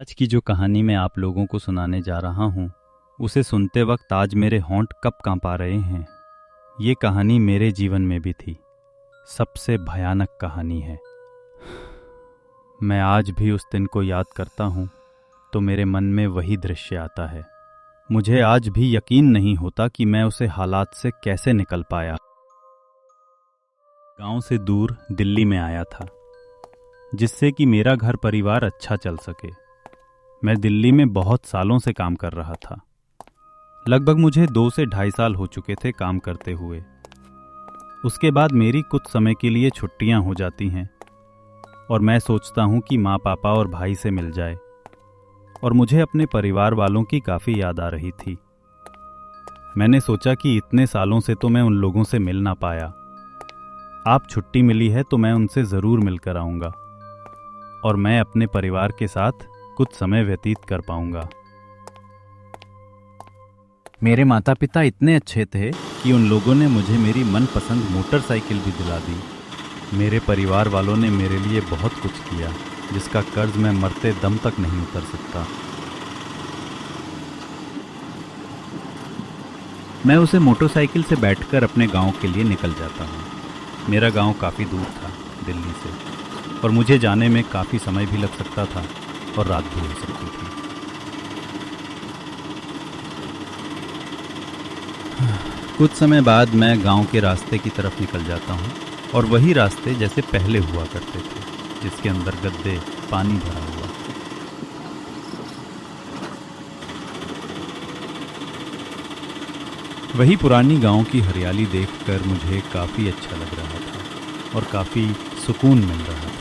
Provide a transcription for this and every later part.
आज की जो कहानी मैं आप लोगों को सुनाने जा रहा हूँ, उसे सुनते वक्त आज मेरे होंठ कब कांपा रहे हैं। ये कहानी मेरे जीवन में भी थी, सबसे भयानक कहानी है। मैं आज भी उस दिन को याद करता हूँ तो मेरे मन में वही दृश्य आता है। मुझे आज भी यकीन नहीं होता कि मैं उसे हालात से कैसे निकल पाया। गांव से दूर दिल्ली में आया था, जिससे कि मेरा घर परिवार अच्छा चल सके। मैं दिल्ली में बहुत सालों से काम कर रहा था। लगभग मुझे 2 से ढाई साल हो चुके थे काम करते हुए। उसके बाद मेरी कुछ समय के लिए छुट्टियां हो जाती हैं और मैं सोचता हूं कि माँ पापा और भाई से मिल जाए, और मुझे अपने परिवार वालों की काफ़ी याद आ रही थी। मैंने सोचा कि इतने सालों से तो मैं उन लोगों से मिल ना पाया। आप छुट्टी मिली है तो मैं उनसे ज़रूर मिलकर आऊँगा और मैं अपने परिवार के साथ कुछ समय व्यतीत कर पाऊंगा। मेरे माता पिता इतने अच्छे थे कि उन लोगों ने मुझे मेरी मनपसंद मोटरसाइकिल भी दिला दी। मेरे परिवार वालों ने मेरे लिए बहुत कुछ किया, जिसका कर्ज मैं मरते दम तक नहीं उतर सकता। मैं उसे मोटरसाइकिल से बैठकर अपने गांव के लिए निकल जाता हूँ। मेरा गांव काफ़ी दूर था दिल्ली से, और मुझे जाने में काफ़ी समय भी लग सकता था और रात भी हो सकती थी। कुछ समय बाद मैं गांव के रास्ते की तरफ निकल जाता हूँ, और वही रास्ते जैसे पहले हुआ करते थे, जिसके अंदर गड्ढे, पानी भरा हुआ। वही पुरानी गांव की हरियाली देखकर मुझे काफ़ी अच्छा लग रहा था और काफ़ी सुकून मिल रहा था।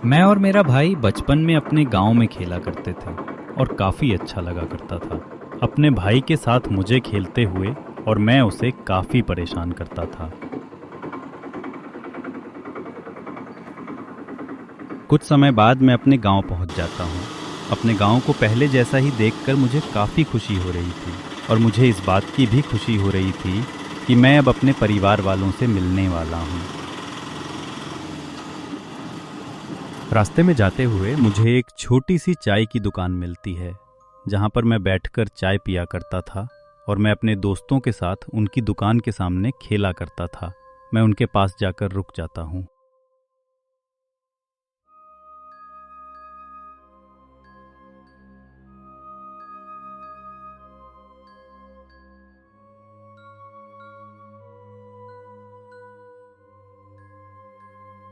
मैं और मेरा भाई बचपन में अपने गांव में खेला करते थे और काफ़ी अच्छा लगा करता था अपने भाई के साथ मुझे खेलते हुए, और मैं उसे काफ़ी परेशान करता था। कुछ समय बाद मैं अपने गांव पहुंच जाता हूं। अपने गांव को पहले जैसा ही देखकर मुझे काफ़ी खुशी हो रही थी, और मुझे इस बात की भी खुशी हो रही थी कि मैं अब अपने परिवार वालों से मिलने वाला हूं। रास्ते में जाते हुए मुझे एक छोटी सी चाय की दुकान मिलती है, जहां पर मैं बैठकर चाय पिया करता था, और मैं अपने दोस्तों के साथ उनकी दुकान के सामने खेला करता था। मैं उनके पास जाकर रुक जाता हूं।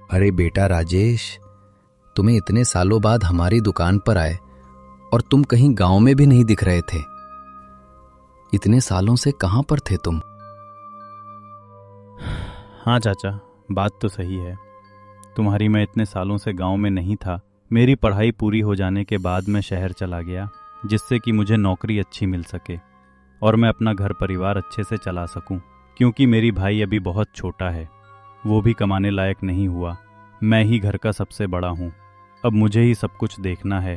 अरे बेटा राजेश, तुम्हें इतने सालों बाद हमारी दुकान पर आए और तुम कहीं गांव में भी नहीं दिख रहे थे। इतने सालों से कहां पर थे तुम? हाँ चाचा, बात तो सही है तुम्हारी। मैं इतने सालों से गांव में नहीं था। मेरी पढ़ाई पूरी हो जाने के बाद मैं शहर चला गया, जिससे कि मुझे नौकरी अच्छी मिल सके और मैं अपना घर परिवार अच्छे से चला सकूं। क्योंकि मेरी भाई अभी बहुत छोटा है, वो भी कमाने लायक नहीं हुआ। मैं ही घर का सबसे बड़ा हूं। अब मुझे ही सब कुछ देखना है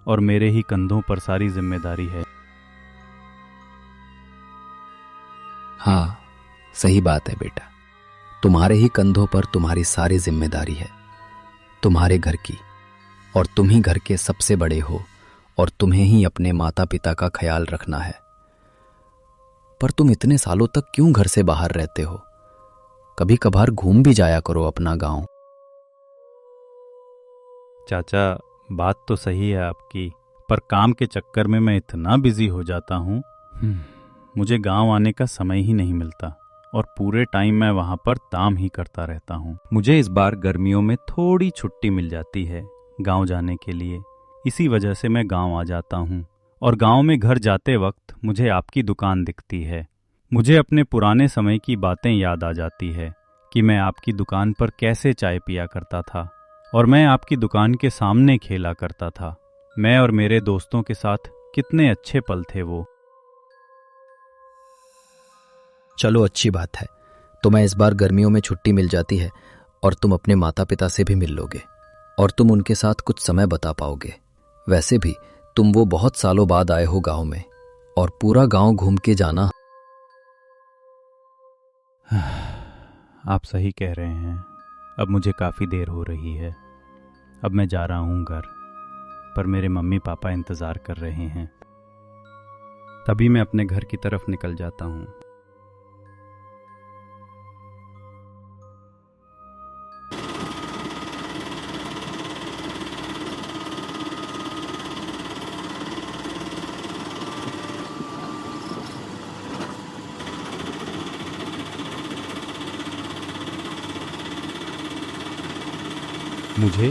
और मेरे ही कंधों पर सारी जिम्मेदारी है। हाँ, सही बात है बेटा। तुम्हारे ही कंधों पर तुम्हारी सारी जिम्मेदारी है, तुम्हारे घर की। और तुम ही घर के सबसे बड़े हो, और तुम्हें ही अपने माता पिता का ख्याल रखना है। पर तुम इतने सालों तक क्यों घर से बाहर रहते हो? कभी कभार घूम भी जाया करो अपना गांव। चाचा, बात तो सही है आपकी, पर काम के चक्कर में मैं इतना बिजी हो जाता हूँ, मुझे गांव आने का समय ही नहीं मिलता, और पूरे टाइम मैं वहां पर काम ही करता रहता हूँ। मुझे इस बार गर्मियों में थोड़ी छुट्टी मिल जाती है गांव जाने के लिए। इसी वजह से मैं गांव आ जाता हूँ, और गांव में घर जाते वक्त मुझे आपकी दुकान दिखती है। मुझे अपने पुराने समय की बातें याद आ जाती है कि मैं आपकी दुकान पर कैसे चाय पिया करता था, और मैं आपकी दुकान के सामने खेला करता था। मैं और मेरे दोस्तों के साथ कितने अच्छे पल थे वो। चलो, अच्छी बात है। तुम्हें इस बार गर्मियों में छुट्टी मिल जाती है और तुम अपने माता पिता से भी मिल लोगे, और तुम उनके साथ कुछ समय बता पाओगे। वैसे भी तुम वो बहुत सालों बाद आए हो गांव में, और पूरा गांव घूम के जाना। आप सही कह रहे हैं। अब मुझे काफ़ी देर हो रही है। अब मैं जा रहा हूँ घर, पर मेरे मम्मी पापा इंतज़ार कर रहे हैं। तभी मैं अपने घर की तरफ निकल जाता हूँ। मुझे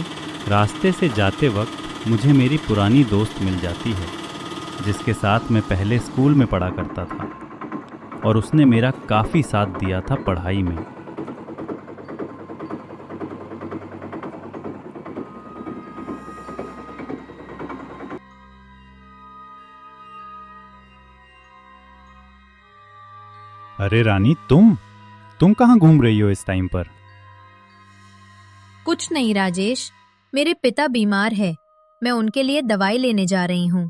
रास्ते से जाते वक्त मुझे मेरी पुरानी दोस्त मिल जाती है, जिसके साथ मैं पहले स्कूल में पढ़ा करता था, और उसने मेरा काफ़ी साथ दिया था पढ़ाई में। अरे रानी, तुम कहाँ घूम रही हो इस टाइम पर? कुछ नहीं राजेश, मेरे पिता बीमार है। मैं उनके लिए दवाई लेने जा रही हूँ।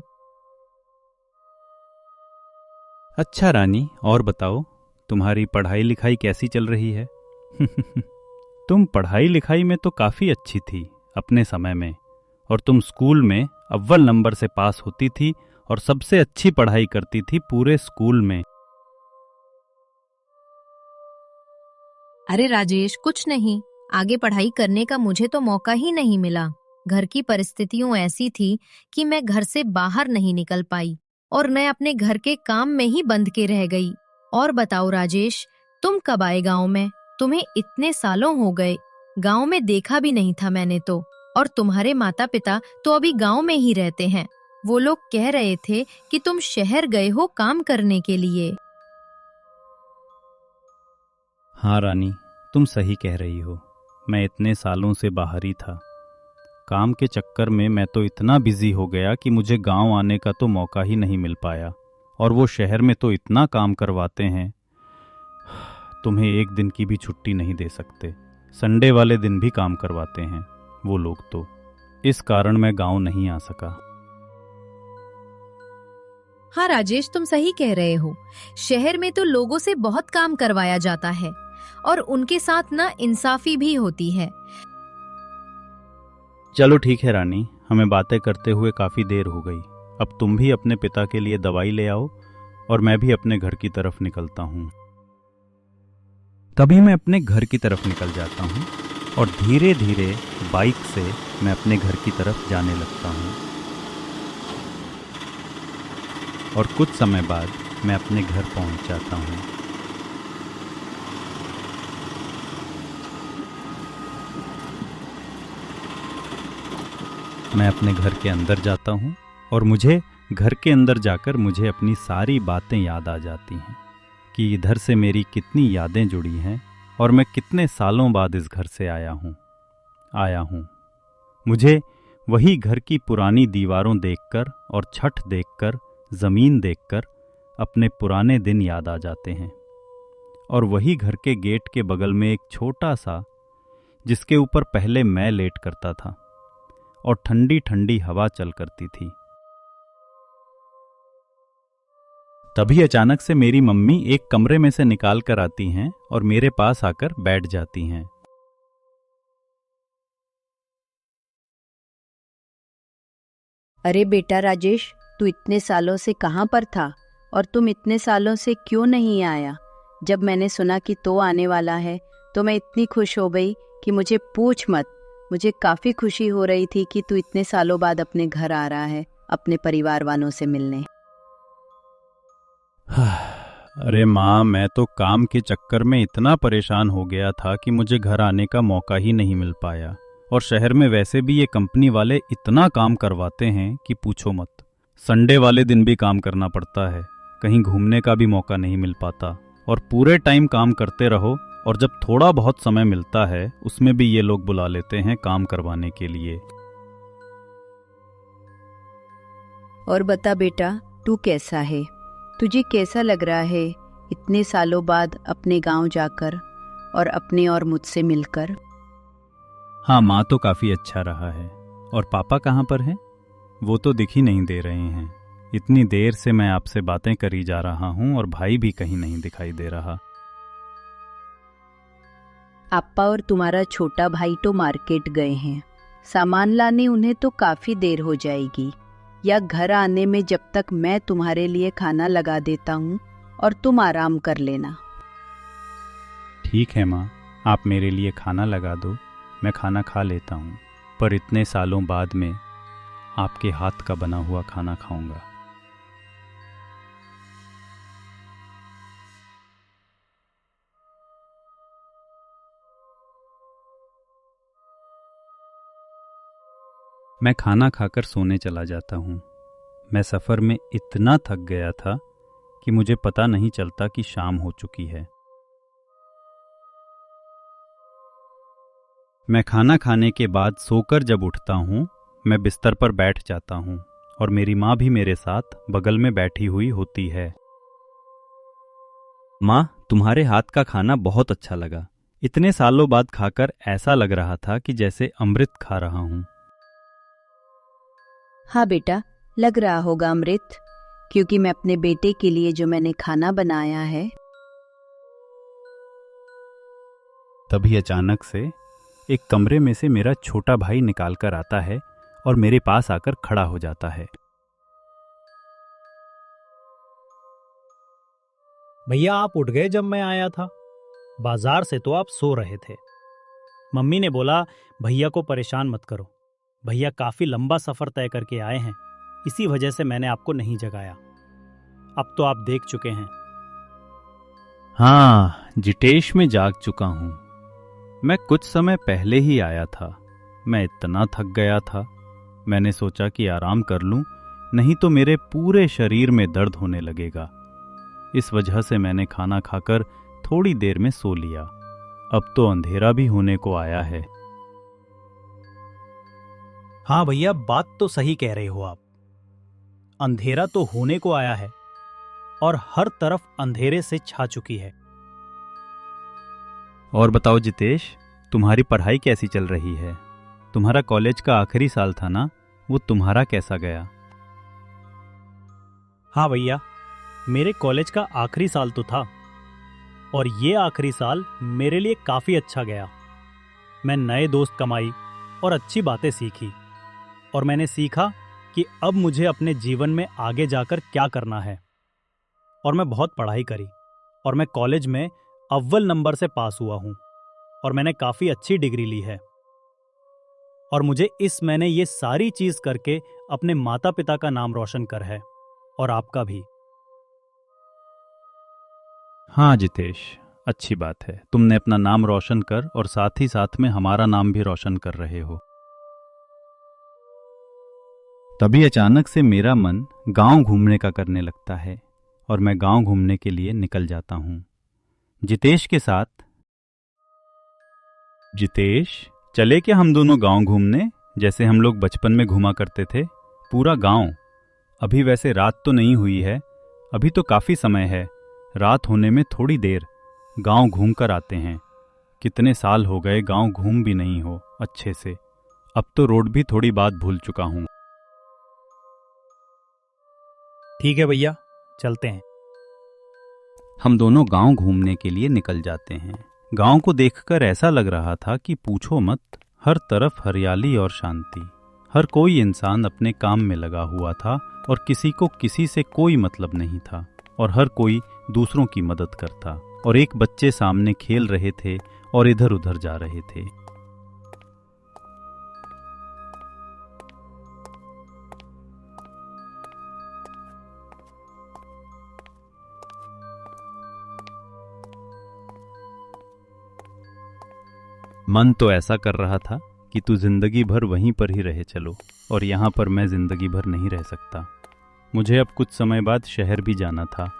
अच्छा रानी, और बताओ, तुम्हारी पढ़ाई लिखाई कैसी चल रही है? तुम पढ़ाई लिखाई में तो काफ़ी अच्छी थी अपने समय में, और तुम स्कूल में अव्वल नंबर से पास होती थी और सबसे अच्छी पढ़ाई करती थी पूरे स्कूल में। अरे राजेश, कुछ नहीं, आगे पढ़ाई करने का मुझे तो मौका ही नहीं मिला। घर की परिस्थितियां ऐसी थी कि मैं घर से बाहर नहीं निकल पाई और मैं अपने घर के काम में ही बंद के रह गई। और बताओ राजेश, तुम कब आए गांव में? तुम्हें इतने सालों हो गए, गांव में देखा भी नहीं था मैंने तो। और तुम्हारे माता पिता तो अभी गांव में ही रहते हैं। वो लोग कह रहे थे कि तुम शहर गए हो काम करने के लिए। हाँ रानी, तुम सही कह रही हो। मैं इतने सालों से बाहर ही था। काम के चक्कर में मैं तो इतना बिजी हो गया कि मुझे गांव आने का तो मौका ही नहीं मिल पाया। और वो शहर में तो इतना काम करवाते हैं, तुम्हें एक दिन की भी छुट्टी नहीं दे सकते। संडे वाले दिन भी काम करवाते हैं वो लोग तो। इस कारण मैं गांव नहीं आ सका। हाँ राजेश, तुम सही कह रहे हो। शहर में तो लोगों से बहुत काम करवाया जाता है और उनके साथ ना इंसाफी भी होती है। चलो ठीक है रानी, हमें बातें करते हुए काफ़ी देर हो गई। अब तुम भी अपने पिता के लिए दवाई ले आओ और मैं भी अपने घर की तरफ निकलता हूँ। तभी मैं अपने घर की तरफ निकल जाता हूँ और धीरे धीरे बाइक से मैं अपने घर की तरफ जाने लगता हूँ। और कुछ समय बाद मैं अपने घर पहुँच जाता हूँ। मैं अपने घर के अंदर जाता हूँ और मुझे घर के अंदर जाकर मुझे अपनी सारी बातें याद आ जाती हैं कि इधर से मेरी कितनी यादें जुड़ी हैं और मैं कितने सालों बाद इस घर से आया हूँ। मुझे वही घर की पुरानी दीवारों देखकर और छत देखकर, ज़मीन देखकर अपने पुराने दिन याद आ जाते हैं। और वही घर के गेट के बगल में एक छोटा सा, जिसके ऊपर पहले मैं लेट करता था और ठंडी ठंडी हवा चल करती थी। तभी अचानक से मेरी मम्मी एक कमरे में से निकाल कर आती हैं और मेरे पास आकर बैठ जाती हैं। अरे बेटा राजेश, तू इतने सालों से कहाँ पर था और तुम इतने सालों से क्यों नहीं आया? जब मैंने सुना कि तो आने वाला है तो मैं इतनी खुश हो गई कि मुझे पूछ मत। मुझे काफी खुशी हो रही थी कि तू इतने सालों बाद अपने घर आ रहा है अपने परिवार वालों से मिलने। अरे माँ, मैं तो काम के चक्कर में इतना परेशान हो गया था कि मुझे घर आने का मौका ही नहीं मिल पाया। और शहर में वैसे भी ये कंपनी वाले इतना काम करवाते हैं कि पूछो मत। संडे वाले दिन भी काम करना पड़ता है, कहीं घूमने का भी मौका नहीं मिल पाता। और पूरे टाइम काम करते रहो, और जब थोड़ा बहुत समय मिलता है उसमें भी ये लोग बुला लेते हैं काम करवाने के लिए। और बता बेटा, तू कैसा है? तुझे कैसा लग रहा है इतने सालों बाद अपने गांव जाकर और अपने और मुझसे मिलकर? हाँ माँ, तो काफ़ी अच्छा रहा है। और पापा कहाँ पर हैं? वो तो दिख ही नहीं दे रहे हैं। इतनी देर से मैं आपसे बातें करी जा रहा हूँ और भाई भी कहीं नहीं दिखाई दे रहा। अप्पा और तुम्हारा छोटा भाई तो मार्केट गए हैं। सामान लाने उन्हें तो काफी देर हो जाएगी, या घर आने में जब तक मैं तुम्हारे लिए खाना लगा देता हूँ और तुम आराम कर लेना। ठीक है माँ, आप मेरे लिए खाना लगा दो, मैं खाना खा लेता हूँ, पर इतने सालों बाद में आपके हाथ का बना हुआ खाना खाऊंगा। मैं खाना खाकर सोने चला जाता हूँ। मैं सफ़र में इतना थक गया था कि मुझे पता नहीं चलता कि शाम हो चुकी है। मैं खाना खाने के बाद सोकर जब उठता हूँ, मैं बिस्तर पर बैठ जाता हूँ और मेरी माँ भी मेरे साथ बगल में बैठी हुई होती है। माँ, तुम्हारे हाथ का खाना बहुत अच्छा लगा। इतने सालों बाद खाकर ऐसा लग रहा था कि जैसे अमृत खा रहा हूँ। हाँ बेटा, लग रहा होगा अमृत, क्योंकि मैं अपने बेटे के लिए जो मैंने खाना बनाया है। तभी अचानक से एक कमरे में से मेरा छोटा भाई निकाल कर आता है और मेरे पास आकर खड़ा हो जाता है। भैया, आप उठ गए जब मैं आया था। बाजार से तो आप सो रहे थे। मम्मी ने बोला भैया को परेशान मत करो, भैया काफी लंबा सफर तय करके आए हैं, इसी वजह से मैंने आपको नहीं जगाया। अब तो आप देख चुके हैं। हाँ, जितेश, में जाग चुका हूँ। मैं कुछ समय पहले ही आया था। मैं इतना थक गया था, मैंने सोचा कि आराम कर लूं, नहीं तो मेरे पूरे शरीर में दर्द होने लगेगा। इस वजह से मैंने खाना खाकर थोड़ी देर में सो लिया। अब तो अंधेरा भी होने को आया है। हाँ भैया, बात तो सही कह रहे हो आप। अंधेरा तो होने को आया है और हर तरफ अंधेरे से छा चुकी है। और बताओ जितेश, तुम्हारी पढ़ाई कैसी चल रही है? तुम्हारा कॉलेज का आखिरी साल था ना, वो तुम्हारा कैसा गया? हाँ भैया, मेरे कॉलेज का आखिरी साल तो था और ये आखिरी साल मेरे लिए काफी अच्छा गया। मैं नए दोस्त कमाई और अच्छी बातें सीखी, और मैंने सीखा कि अब मुझे अपने जीवन में आगे जाकर क्या करना है। और मैं बहुत पढ़ाई करी और मैं कॉलेज में अव्वल नंबर से पास हुआ हूँ और मैंने काफी अच्छी डिग्री ली है। और मुझे इस महीने ये सारी चीज करके अपने माता पिता का नाम रोशन कर है, और आपका भी। हाँ जितेश, अच्छी बात है। तुमने अपना नाम रोशन कर और साथ ही साथ में हमारा नाम भी रोशन कर रहे हो। तभी अचानक से मेरा मन गांव घूमने का करने लगता है और मैं गांव घूमने के लिए निकल जाता हूं जितेश के साथ। जितेश, चले क्या हम दोनों गांव घूमने, जैसे हम लोग बचपन में घूमा करते थे, पूरा गांव। अभी वैसे रात तो नहीं हुई है, अभी तो काफी समय है। रात होने में थोड़ी देर गांव घूम कर आते हैं। कितने साल हो गए गांव घूम भी नहीं हो अच्छे से। अब तो रोड भी थोड़ी बात भूल चुका हूं। ठीक है भैया, चलते हैं। हम दोनों गांव घूमने के लिए निकल जाते हैं। गांव को देखकर ऐसा लग रहा था कि पूछो मत, हर तरफ हरियाली और शांति। हर कोई इंसान अपने काम में लगा हुआ था और किसी को किसी से कोई मतलब नहीं था, और हर कोई दूसरों की मदद करता। और एक बच्चे सामने खेल रहे थे और इधर उधर जा रहे थे। मन तो ऐसा कर रहा था कि तू जिंदगी भर वहीं पर ही रहे चलो, और यहाँ पर मैं जिंदगी भर नहीं रह सकता। मुझे अब कुछ समय बाद शहर भी जाना था,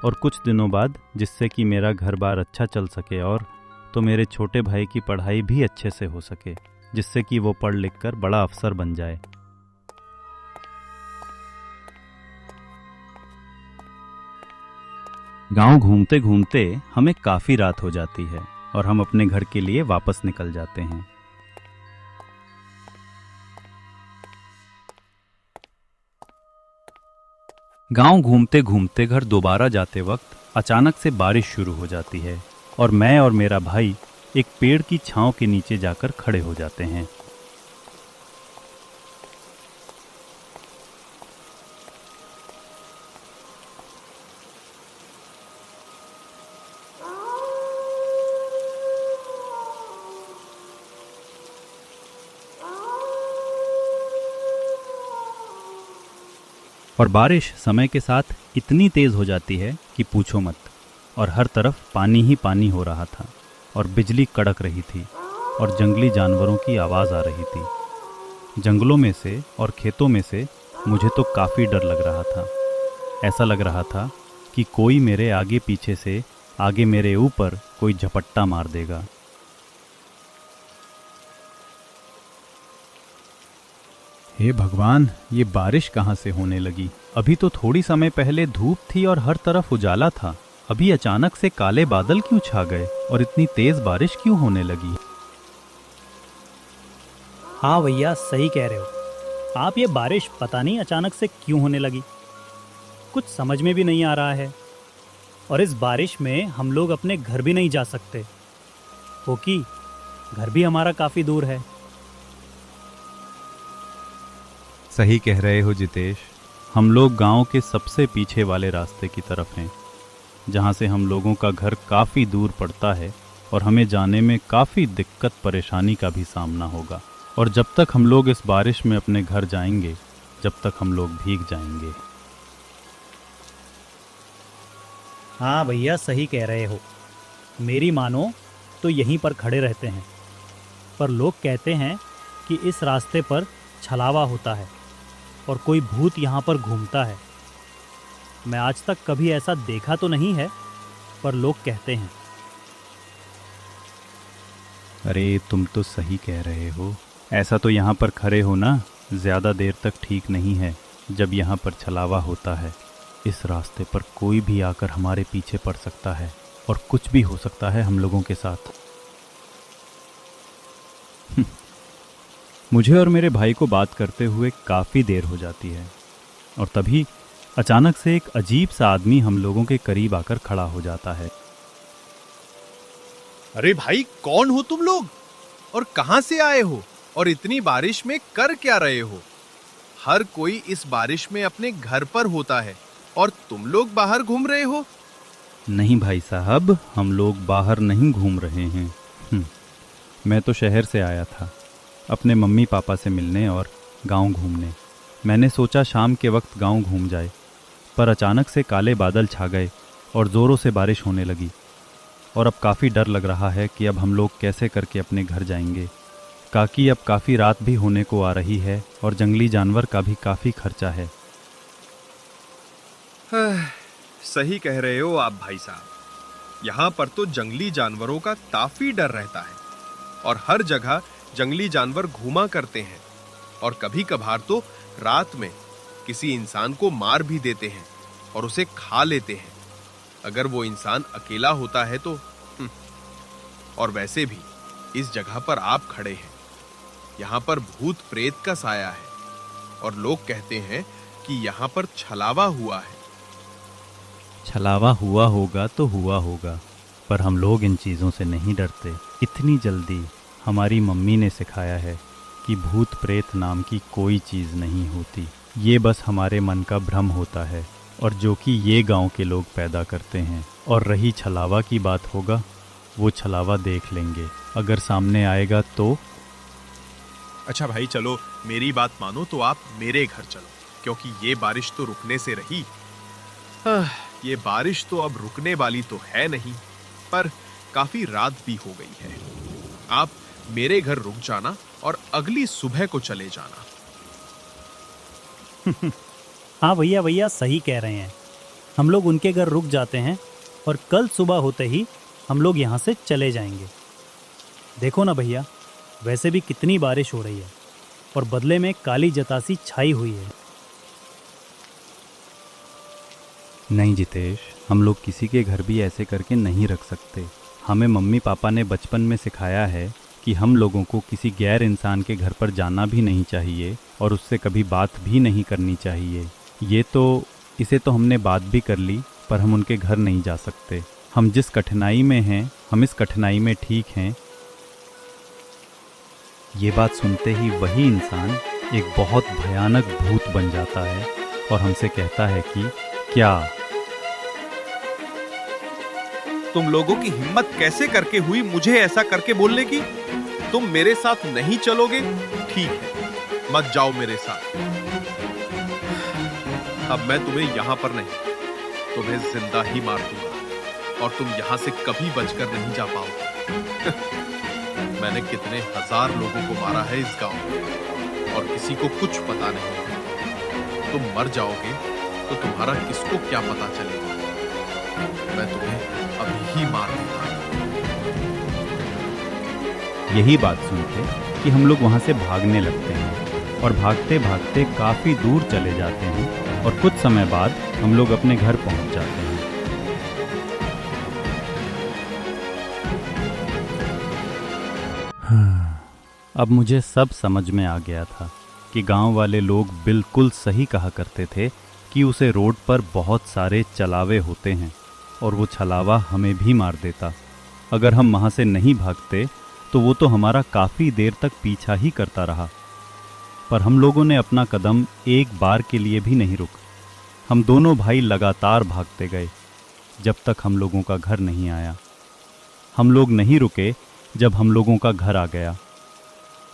और कुछ दिनों बाद, जिससे कि मेरा घर बार अच्छा चल सके, और तो मेरे छोटे भाई की पढ़ाई भी अच्छे से हो सके, जिससे कि वो पढ़ लिख कर बड़ा अफसर बन जाए। गांव घूमते घूमते हमें काफी रात हो जाती है और हम अपने घर के लिए वापस निकल जाते हैं। गांव घूमते घूमते घर दोबारा जाते वक्त अचानक से बारिश शुरू हो जाती है और मैं और मेरा भाई एक पेड़ की छांव के नीचे जाकर खड़े हो जाते हैं। और बारिश समय के साथ इतनी तेज़ हो जाती है कि पूछो मत। और हर तरफ पानी ही पानी हो रहा था और बिजली कड़क रही थी और जंगली जानवरों की आवाज़ आ रही थी। जंगलों में से और खेतों में से मुझे तो काफ़ी डर लग रहा था। ऐसा लग रहा था कि कोई मेरे आगे पीछे से आगे मेरे ऊपर कोई झपट्टा मार देगा। हे भगवान, ये बारिश कहाँ से होने लगी? अभी तो थोड़ी समय पहले धूप थी और हर तरफ उजाला था। अभी अचानक से काले बादल क्यों छा गए और इतनी तेज बारिश क्यों होने लगी? हाँ भैया, सही कह रहे हो आप। ये बारिश पता नहीं अचानक से क्यों होने लगी, कुछ समझ में भी नहीं आ रहा है। और इस बारिश में हम लोग अपने घर भी नहीं जा सकते, क्योंकि घर भी हमारा काफ़ी दूर है। सही कह रहे हो जितेश। हम लोग गांव के सबसे पीछे वाले रास्ते की तरफ हैं, जहां से हम लोगों का घर काफ़ी दूर पड़ता है और हमें जाने में काफ़ी दिक्कत परेशानी का भी सामना होगा। और जब तक हम लोग इस बारिश में अपने घर जाएंगे, जब तक हम लोग भीग जाएंगे। हाँ भैया, सही कह रहे हो। मेरी मानो तो यहीं पर खड़े रहते हैं, पर लोग कहते हैं कि इस रास्ते पर छलावा होता है और कोई भूत यहाँ पर घूमता है। मैं आज तक कभी ऐसा देखा तो नहीं है, पर लोग कहते हैं। अरे तुम तो सही कह रहे हो। ऐसा तो यहाँ पर खड़े हो ना, ज़्यादा देर तक ठीक नहीं है जब यहाँ पर छलावा होता है। इस रास्ते पर कोई भी आकर हमारे पीछे पड़ सकता है और कुछ भी हो सकता है हम लोगों के साथ। मुझे और मेरे भाई को बात करते हुए काफ़ी देर हो जाती है और तभी अचानक से एक अजीब सा आदमी हम लोगों के करीब आकर खड़ा हो जाता है। अरे भाई, कौन हो तुम लोग और कहां से आए हो और इतनी बारिश में कर क्या रहे हो? हर कोई इस बारिश में अपने घर पर होता है और तुम लोग बाहर घूम रहे हो। नहीं भाई साहब, हम लोग बाहर नहीं घूम रहे हैं। मैं तो शहर से आया था अपने मम्मी पापा से मिलने और गांव घूमने। मैंने सोचा शाम के वक्त गांव घूम जाए, पर अचानक से काले बादल छा गए और ज़ोरों से बारिश होने लगी। और अब काफ़ी डर लग रहा है कि अब हम लोग कैसे करके अपने घर जाएंगे, काकि अब काफ़ी रात भी होने को आ रही है और जंगली जानवर का भी काफ़ी खर्चा है। सही कह रहे हो आप भाई साहब। यहाँ पर तो जंगली जानवरों का काफी डर रहता है और हर जगह जंगली जानवर घूमा करते हैं और कभी कभार तो रात में किसी इंसान को मार भी देते हैं और उसे खा लेते हैं, अगर वो इंसान अकेला होता है तो। और वैसे भी इस जगह पर आप खड़े हैं, यहाँ पर भूत प्रेत का साया है और लोग कहते हैं कि यहाँ पर छलावा हुआ है। छलावा हुआ होगा तो हुआ होगा, पर हम लोग इन चीज़ों से नहीं डरते इतनी जल्दी। हमारी मम्मी ने सिखाया है कि भूत प्रेत नाम की कोई चीज़ नहीं होती, ये बस हमारे मन का भ्रम होता है और जो कि ये गांव के लोग पैदा करते हैं। और रही छलावा की बात, होगा वो छलावा देख लेंगे, अगर सामने आएगा तो। अच्छा भाई, चलो मेरी बात मानो तो आप मेरे घर चलो, क्योंकि ये बारिश तो रुकने से रही। ये बारिश तो अब रुकने वाली तो है नहीं, पर काफी रात भी हो गई है। आप मेरे घर रुक जाना और अगली सुबह को चले जाना। हाँ भैया, भैया सही कह रहे हैं। हम लोग उनके घर रुक जाते हैं और कल सुबह होते ही हम लोग यहाँ से चले जाएंगे। देखो ना भैया, वैसे भी कितनी बारिश हो रही है और बदले में काली जतासी छाई हुई है। नहीं जितेश, हम लोग किसी के घर भी ऐसे करके नहीं रख सकते। हमें मम्मी पापा ने बचपन में सिखाया है कि हम लोगों को किसी गैर इंसान के घर पर जाना भी नहीं चाहिए और उससे कभी बात भी नहीं करनी चाहिए। इसे तो हमने बात भी कर ली, पर हम उनके घर नहीं जा सकते। हम जिस कठिनाई में हैं, हम इस कठिनाई में ठीक हैं। ये बात सुनते ही वही इंसान एक बहुत भयानक भूत बन जाता है और हमसे कहता है कि क्या तुम लोगों की हिम्मत कैसे करके हुई मुझे ऐसा करके बोलने की? तुम मेरे साथ नहीं चलोगे? ठीक है, मत जाओ मेरे साथ। अब मैं तुम्हें यहां पर नहीं, तुम्हें जिंदा ही मार दूंगा और तुम यहां से कभी बचकर नहीं जा पाओगे। मैंने कितने हजार लोगों को मारा है इस गांव में और किसी को कुछ पता नहीं है। तुम मर जाओगे तो तुम्हारा किसको क्या पता चलेगा। मैं तुम्हें अभी ही मार दूंगा। यही बात सुनते कि हम लोग वहां से भागने लगते हैं और भागते भागते काफी दूर चले जाते हैं और कुछ समय बाद हम लोग अपने घर पहुंच जाते हैं। अब मुझे सब समझ में आ गया था कि गांव वाले लोग बिल्कुल सही कहा करते थे कि उसे रोड पर बहुत सारे चलावे होते हैं और वो छलावा हमें भी मार देता। अगर हम वहां से नहीं भागते तो वो तो हमारा काफ़ी देर तक पीछा ही करता रहा। पर हम लोगों ने अपना कदम एक बार के लिए भी नहीं रुका। हम दोनों भाई लगातार भागते गए जब तक हम लोगों का घर नहीं आया। हम लोग नहीं रुके जब हम लोगों का घर आ गया।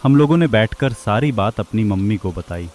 हम लोगों ने बैठकर सारी बात अपनी मम्मी को बताई।